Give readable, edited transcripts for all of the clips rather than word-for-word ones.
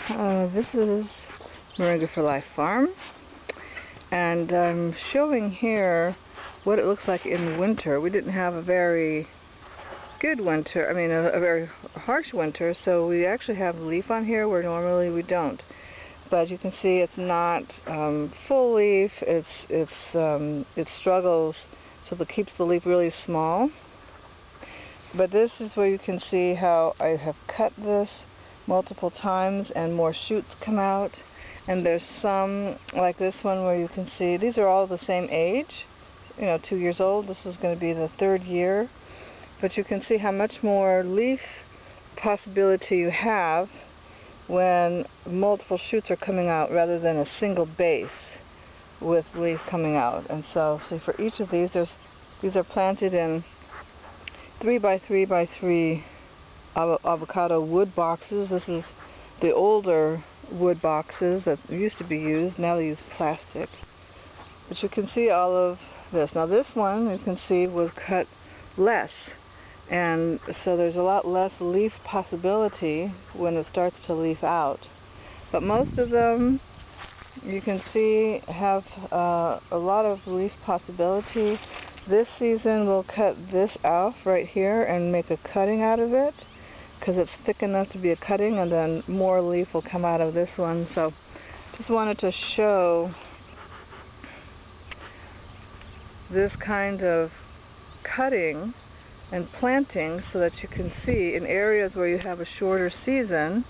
This is Moringa For Life farm, and I'm showing here what it looks like in winter. We didn't have a very good winter, a very harsh winter, so we actually have leaf on here where normally we don't. But you can see it's not full leaf. It struggles, so it keeps the leaf really small. But this is where you can see how I have cut this multiple times and more shoots come out. And there's some like this one where you can see these are all the same age, 2 years old. This is going to be the 3rd year. But you can see how much more leaf possibility you have when multiple shoots are coming out rather than a single base with leaf coming out. And so see, for each of these are planted in 3 by 3 by 3 avocado wood boxes. This is the older wood boxes that used to be used. Now they use plastic. But you can see all of this. Now this one, you can see, was cut less. And so there's a lot less leaf possibility when it starts to leaf out. But most of them, you can see, have a lot of leaf possibility. This season we'll cut this off right here and make a cutting out of it, because it's thick enough to be a cutting, and then more leaf will come out of this one. So just wanted to show this kind of cutting and planting so that you can see in areas where you have a shorter season,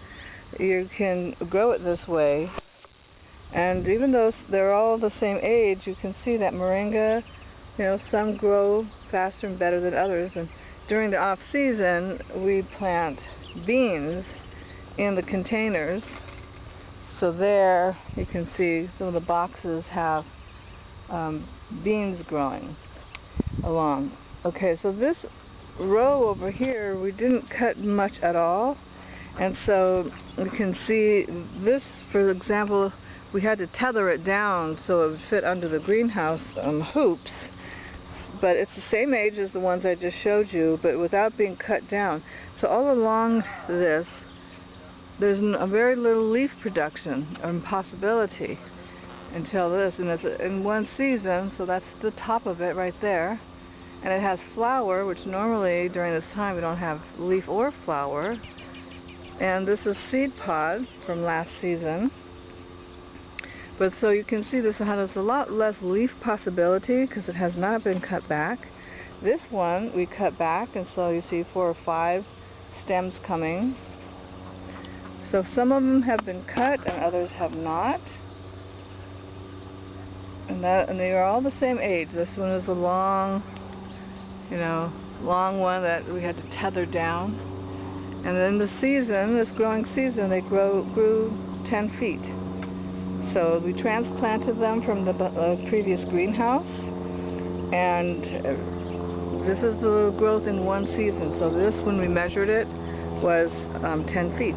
you can grow it this way. And even though they're all the same age, you can see that moringa, some grow faster and better than others. And during the off season, we plant beans in the containers. So there you can see some of the boxes have beans growing along. Okay, so this row over here we didn't cut much at all, and so you can see this, for example, we had to tether it down so it would fit under the greenhouse hoops. But it's the same age as the ones I just showed you, but without being cut down. So all along this, there's a very little leaf production and possibility until this, and it's in one season, so that's the top of it right there. And it has flower, which normally during this time we don't have leaf or flower. And this is seed pod from last season. But so you can see this has a lot less leaf possibility because it has not been cut back. This one we cut back, and so you see 4 or 5 stems coming. So some of them have been cut and others have not. And they are all the same age. This one is a long one that we had to tether down. And then this growing season, they grew 10 feet. So we transplanted them from the previous greenhouse, and this is the growth in one season. So this, when we measured it, was 10 feet.